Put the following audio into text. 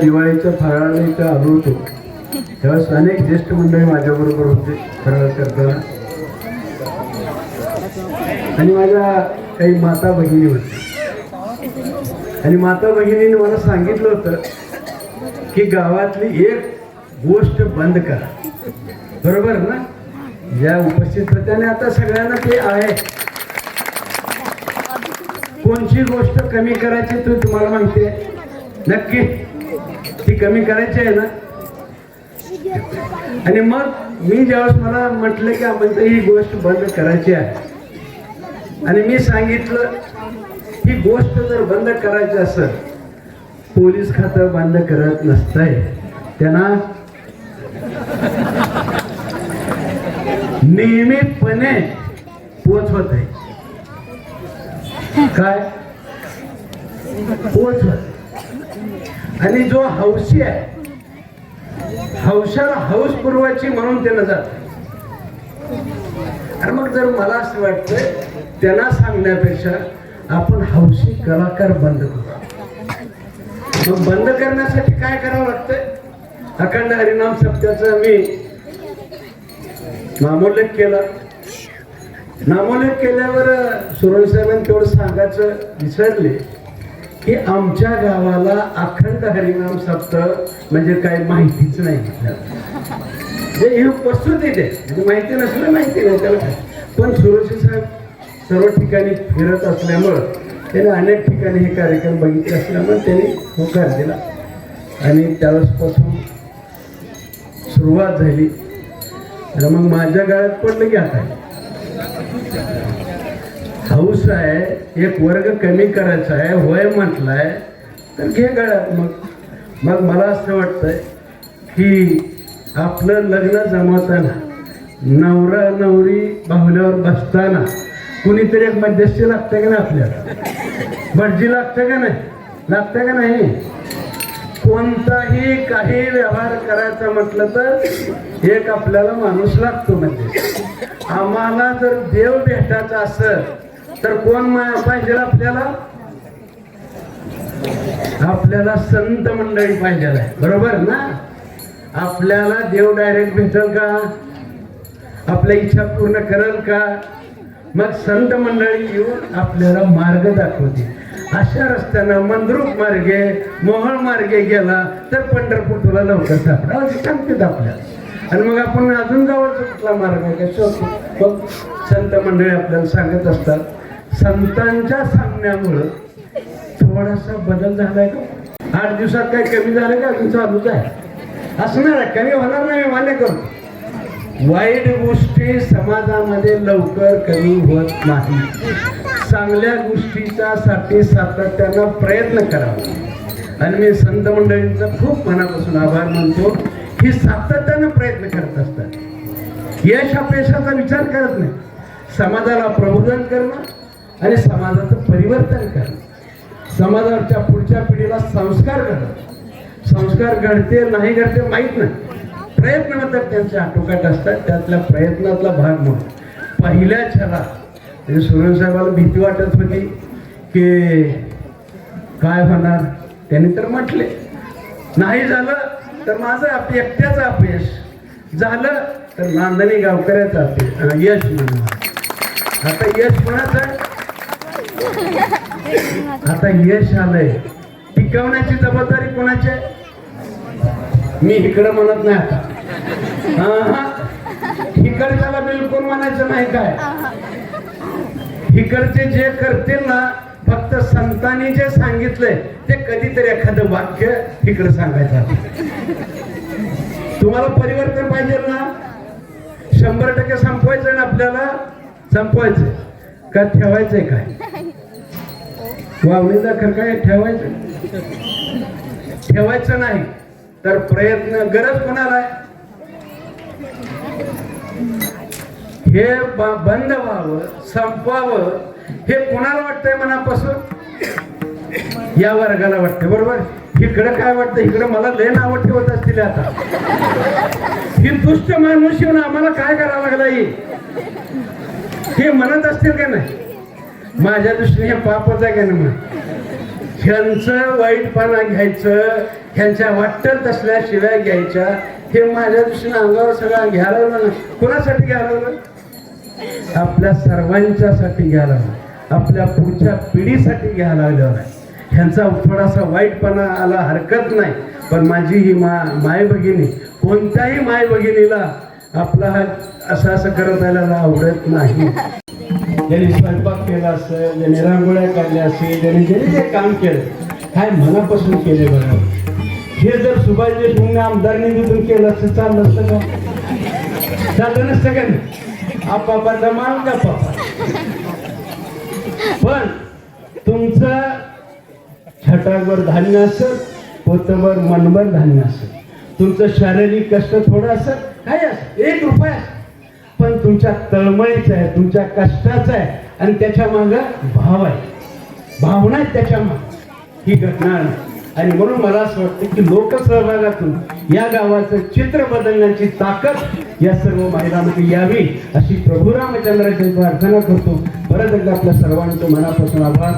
दिवाळीच्या फराळाला इथं आलो होतो त्यावेळेस अनेक ज्येष्ठ मंडळी माझ्याबरोबर होते फराळ करताना आणि माझ्या काही माता भगिनी होत्या आणि माता भगिनीने मला सांगितलं होतं की गावातली एक गोष्ट बंद करा. बरोबर ना? ज्या उपस्थित होत्या आणि आता सगळ्यांना ते आहे. कोणची गोष्ट कमी करायची तो तुम्हाला माहिती आहे नक्की ती कमी करायची आहे ना. आणि मग मी ज्यावेळेस मला म्हटलं की आपण ही गोष्ट बंद करायची आहे आणि मी सांगितलं ही गोष्ट जर बंद करायची असेल पोलीस खातं बंद करत नसतंय त्यांना नियमितपणे पोचवत आहे. काय पोचवत आणि जो हौशी आहे हौशाला हौस पुरवायची म्हणून त्यानं जात. आणि मग जर मला असं वाटतंय त्यांना सांगण्यापेक्षा आपण हौशी कलाकार बंद करू. मग बंद करण्यासाठी काय करावं लागतंय? अखंड हरिनाम सप्त्याचा मी नामोल्लेख केला. नामोल्लेख केल्यावर सुरवणे साहेबांनी तेवढं सांगायचं विसरले की आमच्या गावाला अखंड हरिनाम सप्ताह म्हणजे काही माहितीच नाही. ही प्रस्तुती दे म्हणजे माहिती नसलं माहिती नाही त्याला. पण सुरवणे साहेब सर्व ठिकाणी फिरत असल्यामुळं त्याने अनेक ठिकाणी हे कार्यक्रम बघितले असल्यामुळे त्यांनी होकार दिला आणि त्यावेळेसपासून सुरुवात झाली. आणि मग माझ्या गळ्यात पडलं की आता हौस आहे एक वर्ग कमी करायचा आहे होय म्हटलाय तर घे गळ्यात. मग मला असं वाटतंय की आपलं लग्न जमवताना नवरा नवरी बाहुल्यावर बसताना कुणीतरी एक मध्यस्थी लागते का नाही? आपल्याला भटजी लागते का नाही? लागते का नाही? कोणताही काही व्यवहार करायचा म्हटलं तर एक आपल्याला माणूस लागतो. म्हणजे आम्हाला जर देव भेटायचा असेल तर कोण पाहिजे आपल्याला? आपल्याला संत मंडळी पाहिजे आहे. बरोबर ना? आपल्याला देव डायरेक्ट भेटेल का? आपल्या इच्छा पूर्ण करेल का? मग संत मंडळी येऊन आपल्याला मार्ग दाखवते. अशा रस्त्यानं मंद्रुप मार्गे मोहळ मार्गे गेला तर पंढरपूर तुला लवकर सापडा असं सांगतात आपल्याला. आणि मग आपण अजून जवळचा कुठला मार्ग आहे का? मग संत मंडळी आपल्याला सांगत असतात. संतांच्या सांगण्यामुळं थोडासा बदल झालाय का? 8 दिवसात काय कमी झालं का? अजून चालूच आहे. असणार आहे, कमी होणार नाही मान्य करतो. वाईट गोष्टी समाजामध्ये लवकर कमी होत नाही. चांगल्या गोष्टीच्या साठी सातत्यानं प्रयत्न करावा. आणि मी संत मंडळींचा खूप मनापासून आभार मानतो की सातत्यानं प्रयत्न करत असतात. यश अपयशाचा विचार करत नाही. समाजाला प्रबोधन करणं आणि समाजाचं परिवर्तन करणं. समाजाच्या पुढच्या पिढीला संस्कार करणं. संस्कार घडते नाही घडते माहीत नाही. प्रयत्न मात्र त्यांचे आटोकाट असतात. त्यातल्या प्रयत्नातला भाग म्हणून पहिल्या छला सुरवणे साहेबाला भीती वाटत होती की काय होणार. त्यांनी तर म्हटले नाही झालं तर माझं एकट्याचं अपयश झालं तर नांदणी गावकऱ्याचं यश म्हणून. आता यश कोणाचं आहे? आता यश आलंय टिकवण्याची जबाबदारी कोणाची आहे? मी इकडं म्हणत नाही. आता इकडच्याला बिलकुल म्हणायचं नाही. काय इकडचे जे करतील ना फक्त संतांनी जे सांगितलंय ते कधीतरी एखादं वाक्य इकडं सांगायचं. तुम्हाला परिवर्तन पाहिजे ना? 100% संपवायचं ना आपल्याला? संपवायचं का ठेवायचंय? काय वावणी दाखल काय ठेवायचं? ठेवायचं नाही तर प्रयत्न गरज कोणाला आहे? हे बंद व्हावं संपवावं हे कोणाला वाटतंय मनापासून? या वर्गाला वाटतंय. बरोबर. इकडं काय वाटतं? इकडं मला लय नावं ठेवत असतील. आता ही दुष्ट माणूस येऊन आम्हाला काय करावं लागला हे म्हणत असतील का नाही? माझ्या दृष्टीने हे पापच आहे का नाही? ह्यांचं वाईटपणा घ्यायचं, ह्यांच्या वाटतं तसल्या शिव्या घ्यायच्या, हे माझ्या दृष्टीनं अंगावर सगळं घ्यायला लागलं ना. कोणासाठी घ्यायला लागलं? आपल्या सर्वांच्यासाठी घ्यायला लागलं, आपल्या पुढच्या पिढीसाठी घ्यायला लागलेलं आहे. ह्यांचा थोडासा वाईटपणा आला हरकत नाही, पण माझी ही माय भगिनी, कोणत्याही माय भगिनीला आपला हा असं असं करत राहायला आवडत नाही. ज्यांनी स्वयंपाक केला असेल, ज्यांनी रांगोळ्या काढल्या असेल, ज्यांनी जे काम केलं, काय मनापासून केले बघा. हे जर सुभाष देशमुखने आमदार निधीतून केलं असतं चाललं असतं का? चाललं नसतं का नाही? आपापाचा माल का पापा. पण तुमचं छटाकभर धान्य असेल, पोतभर मनभर धान्य असेल, तुमचं शारीरिक कष्ट थोडं असेल, काय असेल, 1 रुपया, पण तुमच्या तळमळीचं आहे, तुमच्या कष्टाचं आहे, आणि त्याच्या मागं भाव आहे, भावना आहे त्याच्या मागं. ही घटना आहे. आणि म्हणून मला असं वाटतं की लोकसहभागातून या गावाचं चित्र बदलण्याची ताकद या सर्व महिलांमध्ये यावी, अशी प्रभू रामचंद्राची प्रार्थना करतो. परत एकदा आपल्या सर्वांचं मनापासून आभार.